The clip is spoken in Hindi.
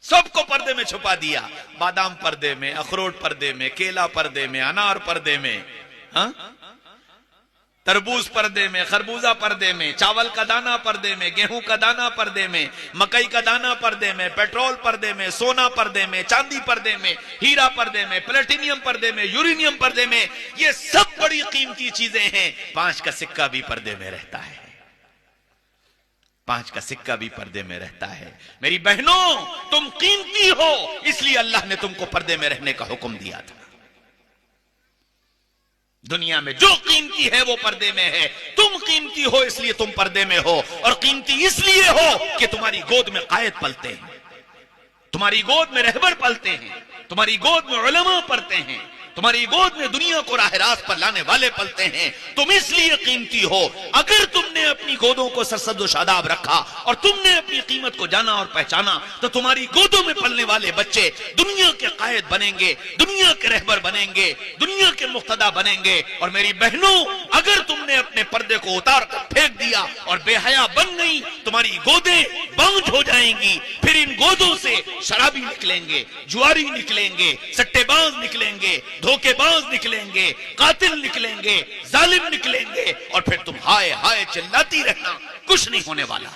सबको पर्दे में छुपा दिया। बादाम पर्दे में, अखरोट पर्दे में, केला पर्दे में, अनार पर्दे में, हाँ, तरबूज पर्दे में, खरबूजा पर्दे में, चावल का दाना पर्दे में, गेहूं का दाना पर्दे में, मकई का दाना पर्दे में, पेट्रोल पर्दे में, सोना पर्दे में, चांदी पर्दे में, हीरा पर्दे में, प्लेटिनियम पर्दे में, यूरेनियम पर्दे में। ये सब बड़ी कीमती चीजें हैं। 5 का सिक्का भी पर्दे में रहता है। 5 का सिक्का भी पर्दे में रहता है। मेरी बहनों, तुम कीमती हो, इसलिए अल्लाह ने तुमको पर्दे में रहने का हुक्म दिया था। दुनिया में जो कीमती है वो पर्दे में है। तुम कीमती हो इसलिए तुम पर्दे में हो, और कीमती इसलिए हो कि तुम्हारी गोद में कायद पलते हैं, तुम्हारी गोद में रहबर पलते हैं, तुम्हारी गोद में उलमा पढ़ते हैं, तुम्हारी गोद में दुनिया को राह रास्त पर लाने वाले पलते हैं। तुम इसलिए कीमती हो। अगर तुमने अपनी गोदों को सरसद शादाब रखा और तुमने अपनी कीमत को जाना और पहचाना, तो तुम्हारी गोदों में पलने वाले बच्चे दुनिया के कायद बनेंगे, दुनिया के रहबर बनेंगे, दुनिया के मुक्तदा बनेंगे। और मेरी बहनों, अगर तुमने अपने पर्दे को उतार कर फेंक दिया और बेहया बन गई, तुम्हारी गोदें बांझ हो जाएंगी। फिर इन गोदों से शराबी निकलेंगे, जुआरी निकलेंगे, सट्टेबाज निकलेंगे, धोखेबाज निकलेंगे, कातिल निकलेंगे, जालिम निकलेंगे, और फिर तुम हाय हाय चिल्लाती रहना, कुछ नहीं होने वाला।